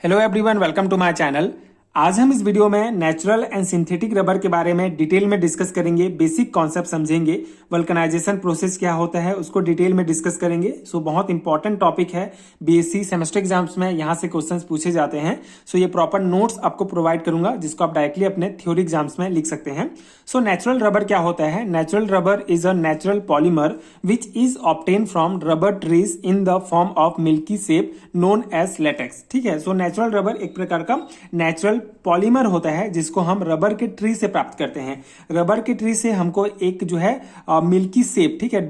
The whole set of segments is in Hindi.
Hello everyone, welcome to my channel. आज हम इस वीडियो में नेचुरल एंड सिंथेटिक रबर के बारे में डिटेल में डिस्कस करेंगे। बेसिक कॉन्सेप्ट समझेंगे। वल्कनाइजेशन प्रोसेस क्या होता है उसको डिटेल में डिस्कस करेंगे। बहुत इंपॉर्टेंट टॉपिक है। बीएससी सेमेस्टर एग्जाम्स में यहाँ से क्वेश्चंस पूछे जाते हैं। ये प्रॉपर नोट्स आपको प्रोवाइड करूंगा जिसको आप डायरेक्टली अपने थ्योरी एग्जाम्स में लिख सकते हैं। नेचुरल रबर क्या होता है? Natural rubber is a natural polymer which is obtain from rubber trees in the form of milky shape known as latex. ठीक है। नेचुरल रबर एक प्रकार का नेचुरल पॉलीमर होता है जिसको हम रबर के ट्री से प्राप्त करते हैं। रबर के ट्री से हमको एक जो है मिल्की शेप, ठीक है,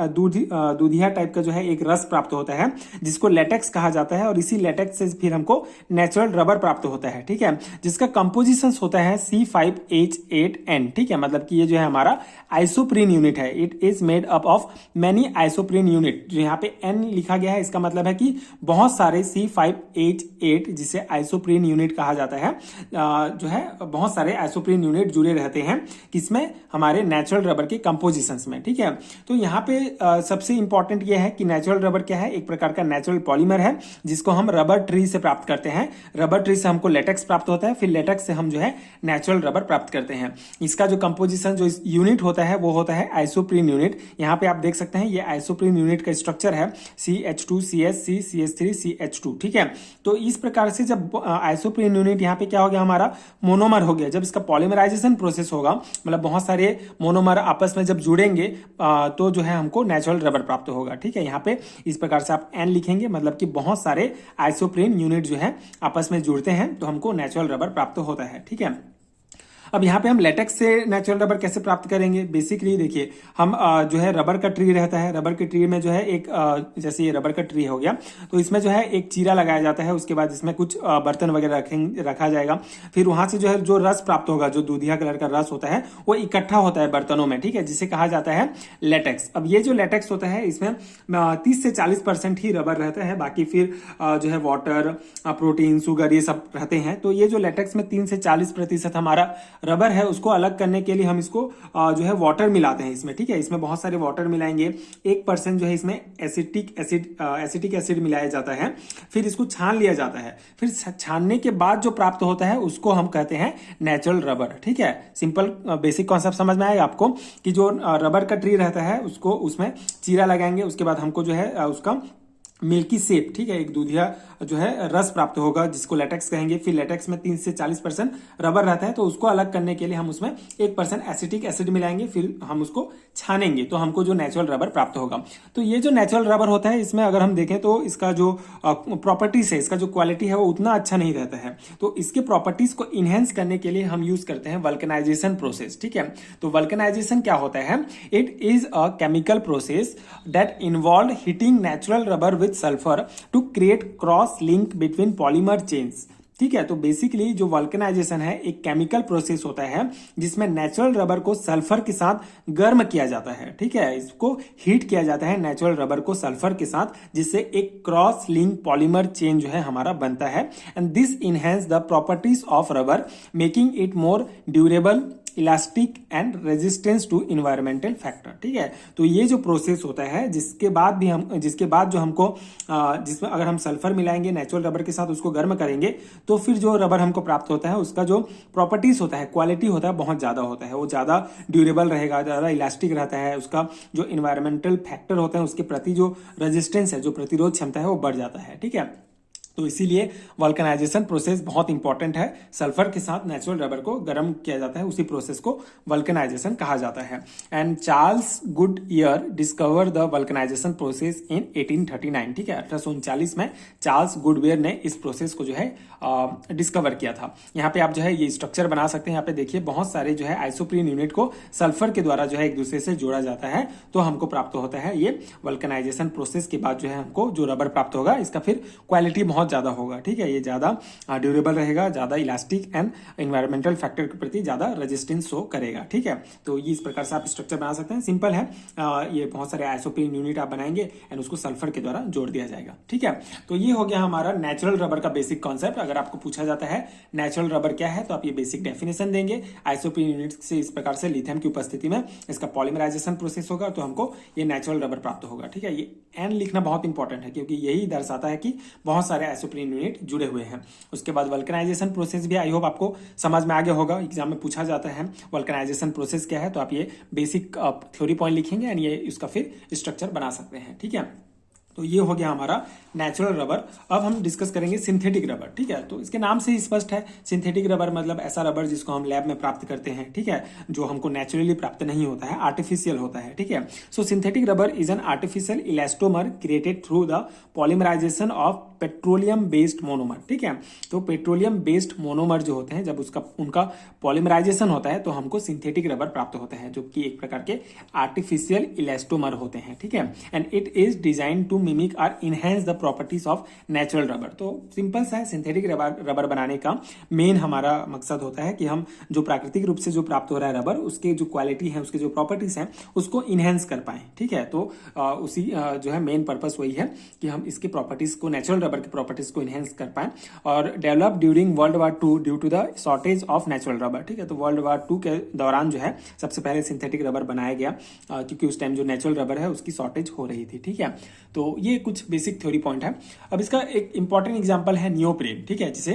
दूधिया टाइप का जो है एक रस प्राप्त होता है जिसको लेटेक्स कहा जाता है। और इसी लेटेक्स से फिर हमको नेचुरल रबर प्राप्त होता है। ठीक है। जिसका कंपोजिशन होता है C5H8N। ठीक है। मतलब कि ये जो है हमारा आइसोप्रीन यूनिट है। It is made up of many isoprene unit. जो यहाँ पे N लिखा गया है इसका मतलब है कि बहुत सारे C5H8 जिसे आइसोप्रीन यूनिट कहा जाता है, जो है बहुत सारे आइसोप्रीन यूनिट जुड़े रहते हैं किसमें? हमारे नेचुरल रबर के कंपोजिशंस में। ठीक है। तो यहाँ पे सबसे इंपॉर्टेंट ये है कि नेचुरल रबर क्या है? एक प्रकार का नेचुरल पॉलीमर है जिसको हम रबर ट्री से प्राप्त करते हैं। रबर ट्री से हमको लेटेक्स प्राप्त होता है, फिर लेटेक्स से हम जो है नेचुरल रबर प्राप्त करते हैं। इसका जो कंपोजिशन जो यूनिट होता है वो होता है आइसोप्रीन यूनिट। यहाँ पे आप देख सकते हैं ये आइसोप्रीन यूनिट का स्ट्रक्चर है CH2CH3 CH3 CH2। ठीक है। तो इस प्रकार से जब आइसोप्रीन यूनिट यहाँ पे क्या हो गया? हमारा मोनोमर हो गया। जब इसका पॉलीमराइजेशन प्रोसेस होगा, मतलब बहुत सारे मोनोमर आपस में जब जुड़ेंगे तो जो है हमको नेचुरल रबर प्राप्त होगा। ठीक है। यहाँ पे इस प्रकार से आप N लिखेंगे, मतलब कि बहुत सारे आइसोप्रीन यूनिट जो है आपस में जुड़ते हैं तो हमको नेचुरल रबर प्राप्त होता है। ठीक है। अब यहाँ पे हम लेटेक्स से नेचुरल रबर कैसे प्राप्त करेंगे? बेसिकली देखिए, हम जो है रबर का ट्री रहता है। रबर के ट्री में जो है एक जैसे ये रबर का ट्री हो गया तो इसमें जो है एक चीरा लगाया जाता है। उसके बाद इसमें कुछ बर्तन वगैरह रखा जाएगा। फिर वहां से जो है जो रस प्राप्त होगा, जो दूधिया कलर का रस होता है वो इकट्ठा होता है बर्तनों में। ठीक है। जिसे कहा जाता है लेटेक्स। अब ये जो लेटेक्स होता है इसमें 30 से 40% ही रबर रहता है, बाकी फिर जो है वाटर, प्रोटीन, शुगर ये सब रहते हैं। तो ये जो लेटेक्स में 3 से 40% हमारा रबर है उसको अलग करने के लिए हम इसको जो है वाटर मिलाते हैं इसमें। ठीक है। इसमें बहुत सारे वाटर मिलाएंगे। 1% जो है इसमें एसिटिक एसिड मिलाया जाता है। फिर इसको छान लिया जाता है। फिर छानने के बाद जो प्राप्त होता है उसको हम कहते हैं नेचुरल रबर। ठीक है। सिंपल बेसिक कॉन्सेप्ट समझ में आएगा आपको कि जो रबर का ट्री रहता है उसको उसमें चीरा लगाएंगे। उसके बाद हमको जो है उसका मिल्की शेप, ठीक है, एक दूधिया जो है रस प्राप्त होगा जिसको लेटेक्स कहेंगे। फिर लेटेक्स में 30 से 40% रबर रहता है तो उसको अलग करने के लिए हम उसमें 1% एसिटिक एसिड मिलाएंगे। फिर हम उसको छानेंगे तो हमको जो नेचुरल रबर प्राप्त होगा। तो ये जो नेचुरल रबर होता है इसमें अगर हम देखें तो इसका जो प्रॉपर्टीज है, इसका जो क्वालिटी है वो उतना अच्छा नहीं रहता है। तो इसके प्रॉपर्टीज को इनहेंस करने के लिए हम यूज करते हैं वल्कनाइजेशन प्रोसेस। ठीक है। तो वल्कनाइजेशन क्या होता है? It is a chemical process that involve heating natural rubber with sulphur to create cross link between polymer chains. ठीक है। तो बेसिकली जो वल्कनाइजेशन है एक केमिकल प्रोसेस होता है जिसमें नेचुरल रबर को सल्फर के साथ गर्म किया जाता है। ठीक है। इसको हीट किया जाता है नेचुरल रबर को सल्फर के साथ, जिससे एक क्रॉस लिंक पॉलीमर चेन जो है हमारा बनता है। And this enhance the properties of rubber making it more durable, elastic and resistance to environmental factor. ठीक है। तो ये जो प्रोसेस होता है जिसके बाद जो हमको जिसमें अगर हम सल्फर मिलाएंगे नेचुरल रबर के साथ, उसको गर्म करेंगे तो फिर जो रबर हमको प्राप्त होता है उसका जो प्रॉपर्टीज होता है, क्वालिटी होता है, बहुत ज्यादा होता है। वो ज्यादा ड्यूरेबल रहेगा, ज्यादा इलास्टिक रहता है। उसका जो इन्वायरमेंटल फैक्टर होता है उसके प्रति जो रेजिस्टेंस है, जो प्रतिरोध क्षमता है वो बढ़ जाता है। ठीक है। तो इसीलिए वल्कनाइजेशन प्रोसेस बहुत इंपॉर्टेंट है। सल्फर के साथ नेचुरल रबर को गर्म किया जाता है, उसी प्रोसेस को वल्कनाइजेशन कहा जाता है। And Charles Goodyear discover the vulcanisation process in 1839। ठीक है। 1839 में चार्ल्स गुडईयर ने इस प्रोसेस को जो है डिस्कवर किया था। यहाँ पे आप जो है ये स्ट्रक्चर बना सकते हैं। यहाँ पे देखिए बहुत सारे जो है आइसोप्रीन यूनिट को सल्फर के द्वारा जो है एक दूसरे से जोड़ा जाता है तो हमको प्राप्त होता है ये वल्कनाइजेशन प्रोसेस के बाद जो है हमको जो रबर प्राप्त होगा इसका फिर क्वालिटी बहुत ज्यादा होगा। ठीक है। ये ज्यादा ड्यूरेबल रहेगा, ज्यादा इलास्टिक एंड एनवायरमेंटल फैक्टर के प्रति ज्यादा रेजिस्टेंस शो करेगा। ठीक है। तो ये इस प्रकार से आप स्ट्रक्चर बना सकते हैं। सिंपल है। ये बहुत सारे आइसोप्रीन यूनिट आप बनाएंगे एंड उसको सल्फर के द्वारा जोड़ दिया जाएगा। ठीक है। तो ये हो गया हमारा नेचुरल रबर का बेसिक कॉन्सेप्ट। अगर आपको पूछा जाता है नेचुरल रबर क्या है तो आप ये बेसिक डेफिनेशन देंगे। आइसोप्रीन यूनिट से इस प्रकार से लिथियम की उपस्थिति में इसका पॉलीमराइजेशन प्रोसेस होगा तो हमको ये नेचुरल रबर प्राप्त होगा। ठीक है। ये एन लिखना बहुत इंपॉर्टेंट है क्योंकि यही दर्शाता है कि बहुत सारे आइसोप्रीन यूनिट जुड़े हुए हैं। उसके बाद वल्कनाइजेशन प्रोसेस भी आई होप आपको समझ में आ गया होगा, एग्जाम में पूछा जाता है वल्कनाइजेशन प्रोसेस क्या है, तो आप ये बेसिक थ्योरी पॉइंट लिखेंगे एंड ये इसका फिर स्ट्रक्चर बना सकते हैं। ठीक है, तो ये हो गया हमारा नेचुरल रबर। अब हम डिस्कस करेंगे सिंथेटिक रबर। ठीक है, तो इसके नाम से ही स्पष्ट है, सिंथेटिक रबर मतलब ऐसा रबर जिसको हम लैब में प्राप्त करते हैं। ठीक है, जो हमको नेचुरली प्राप्त नहीं होता है, आर्टिफिशियल होता है। ठीक है, so synthetic rubber is an artificial elastomer created through the polymerisation of petroleum based monomer. ठीक है, तो पेट्रोलियम बेस्ड मोनोमर जो होते हैं जब उनका पॉलीमराइजेशन होता है तो हमको सिंथेटिक रबर प्राप्त होते हैं, जो कि एक प्रकार के आर्टिफिशियल इलास्टोमर होते हैं। ठीक है, and it is design to mimic और enhance the properties of natural rubber. तो सिंपल सा है, सिंथेटिक रबर बनाने का मेन हमारा मकसद होता है कि हम जो प्राकृतिक रूप से जो प्राप्त हो रहा है रबर, उसके जो क्वालिटी है, उसके जो प्रॉपर्टीज हैं, उसको इनहेंस कर पाए। ठीक है, तो उसी जो है मेन पर्पस वही है कि हम इसके प्रॉपर्टीज को, नेचुरल रबर की प्रॉपर्टीज को इनहेंस कर पाए। और develop during world war II due to the shortage of natural rubber. ठीक है, तो वर्ल्ड वार II के दौरान जो है सबसे पहले सिंथेटिक रबर बनाया गया, क्योंकि उस टाइम जो नेचुरल रबर है उसकी शॉर्टेज हो रही थी। ठीक है, तो ये कुछ बेसिक थ्योरी पॉइंट है। अब इसका एक इंपॉर्टेंट एग्जांपल है नियोप्रीन। ठीक है, जिसे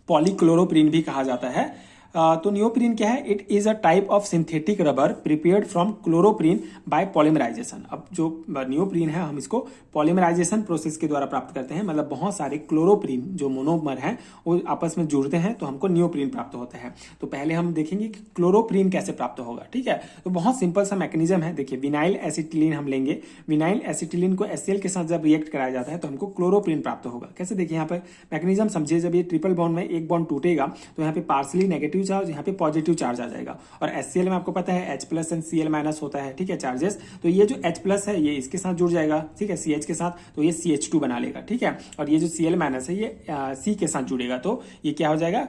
पॉलीक्लोरोप्रीन भी कहा जाता है। तो नियोप्रीन क्या है? It is a type of synthetic rubber prepared from chloroprene by polymerisation. अब जो नियोप्रीन है हम इसको पॉलीमराइजेशन प्रोसेस के द्वारा प्राप्त करते हैं, मतलब बहुत सारे क्लोरोप्रीन जो मोनोमर हैं वो आपस में जुड़ते हैं तो हमको नियोप्रीन प्राप्त होता है। तो पहले हम देखेंगे कि क्लोरोप्रीन कैसे प्राप्त होगा। ठीक है, तो बहुत सिंपल सा मैकेनिज्म है। देखिए, विनाइल एसिटिलीन हम लेंगे, विनाइल एसिटिलीन को HCl के साथ जब रिएक्ट कराया जाता है तो हमको क्लोरोप्रीन प्राप्त होगा। कैसे? देखिए यहाँ पर मैकेनिज्म समझिए, जब ये ट्रिपल बॉन्ड में एक बॉन्ड टूटेगा तो यहाँ पे पार्सली नेगेटिव चार्ज, यहाँ पे पॉजिटिव चार्ज आ जाएगा। और HCl में आपको पता है H+ एंड Cl- होता है। ठीक है, चार्जेस। तो ये जो H+ है ये इसके साथ जुड़ जाएगा, ठीक है, CH के साथ, तो ये CH2 बना लेगा। ठीक है, और ये जो Cl- है ये C के साथ जुड़ेगा तो ये क्या हो जाएगा?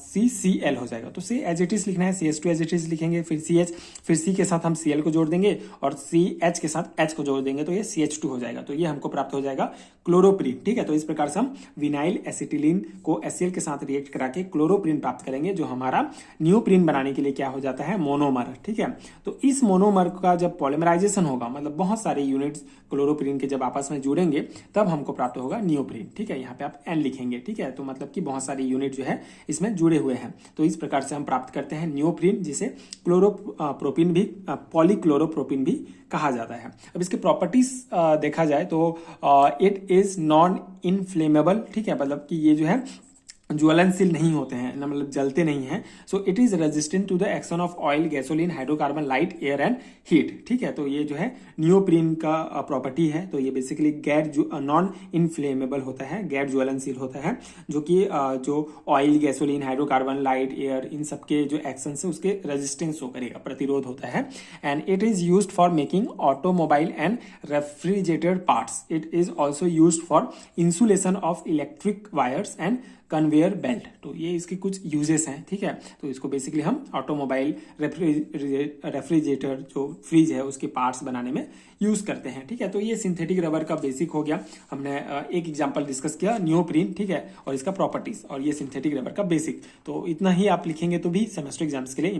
CCl हो जाएगा। तो C एज इट इज लिखना है, CH2 एज इट इज लिखेंगे, फिर CH, फिर C के साथ हम Cl को जोड़ देंगे और CH के साथ H को जोड़ देंगे तो ये CH2 हो जाएगा। तो ये हमको प्राप्त हो जाएगा क्लोरोप्रीन। ठीक है, तो इस प्रकार से हम विनाइल एसिटिलीन को HCl के साथ रिएक्ट करा के क्लोरोप्रीन प्राप्त करेंगे, जो हमारा नियोप्रीन बनाने के लिए क्या हो जाता है? मोनोमर। ठीक है, तो इस मोनोमर का जब पॉलीमराइजेशन होगा, मतलब बहुत सारे यूनिट्स क्लोरोप्रीन के जब आपस में जुड़ेंगे तब हमको प्राप्त होगा नियोप्रीन। ठीक है, यहाँ पे आप N लिखेंगे। ठीक है, तो मतलब कि बहुत सारे यूनिट जो है इसमें जुड़े हुए हैं, तो इस प्रकार से हम प्राप्त करते हैं नियोप्रीन, जिसे क्लोरोप्रोपिन भी, पॉलीक्लोरोप्रोपिन भी कहा जाता है। अब इसके प्रॉपर्टीज देखा जाए तो इट इज नॉन इनफ्लेमेबल। ठीक है, मतलब कि ये जो है ज्वलनशील नहीं होते हैं ना, मतलब जलते नहीं हैं। So it is resistant to the action of oil, gasoline, hydrocarbon, light, air and heat. ठीक है, तो ये जो है नियोप्रीन का प्रॉपर्टी है। तो ये बेसिकली गैर नॉन इनफ्लेमेबल होता है, गैर ज्वलनशील होता है, जो कि जो oil, gasoline, hydrocarbon, light, air, इन सबके जो एक्शन से उसके रेजिस्टेंस शो करेगा, प्रतिरोध होता है। And it is used for making automobile and refrigerated parts. It is also used for insulation of electric wires and conveyor belt. तो ये इसके कुछ यूजेस हैं। ठीक है, तो इसको बेसिकली हम ऑटोमोबाइल, रेफ्रिजरेटर, जो फ्रिज है उसके पार्ट्स बनाने में यूज करते हैं। ठीक है, तो ये सिंथेटिक रबर का बेसिक हो गया। हमने एक एग्जांपल डिस्कस किया नियोप्रीन, ठीक है, और इसका प्रॉपर्टीज, और ये सिंथेटिक रबर का बेसिक। तो इतना ही आप लिखेंगे तो भी सेमेस्टर एग्जाम्स के लिए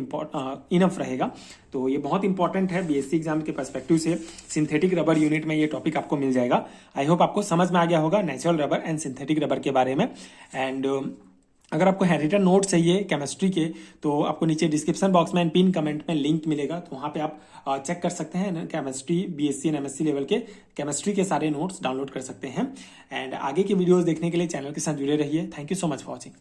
इनफ रहेगा। तो ये बहुत इंपॉर्टेंट है, BSc एग्जाम के पर्सपेक्टिव से सिंथेटिक रबर यूनिट में ये टॉपिक आपको मिल जाएगा। आई होप आपको समझ में आ गया होगा natural rubber and synthetic rubber के बारे में। एंड अगर आपको हैंडरिटन नोट चाहिए केमिस्ट्री के तो आपको नीचे डिस्क्रिप्शन बॉक्स में पिन कमेंट में लिंक मिलेगा, तो वहां पे आप चेक कर सकते हैं। Chemistry BSc and MSc level के केमिस्ट्री के सारे नोट्स डाउनलोड कर सकते हैं। एंड आगे के वीडियोस देखने के लिए चैनल के साथ जुड़े रहिए। Thank you so much for watching.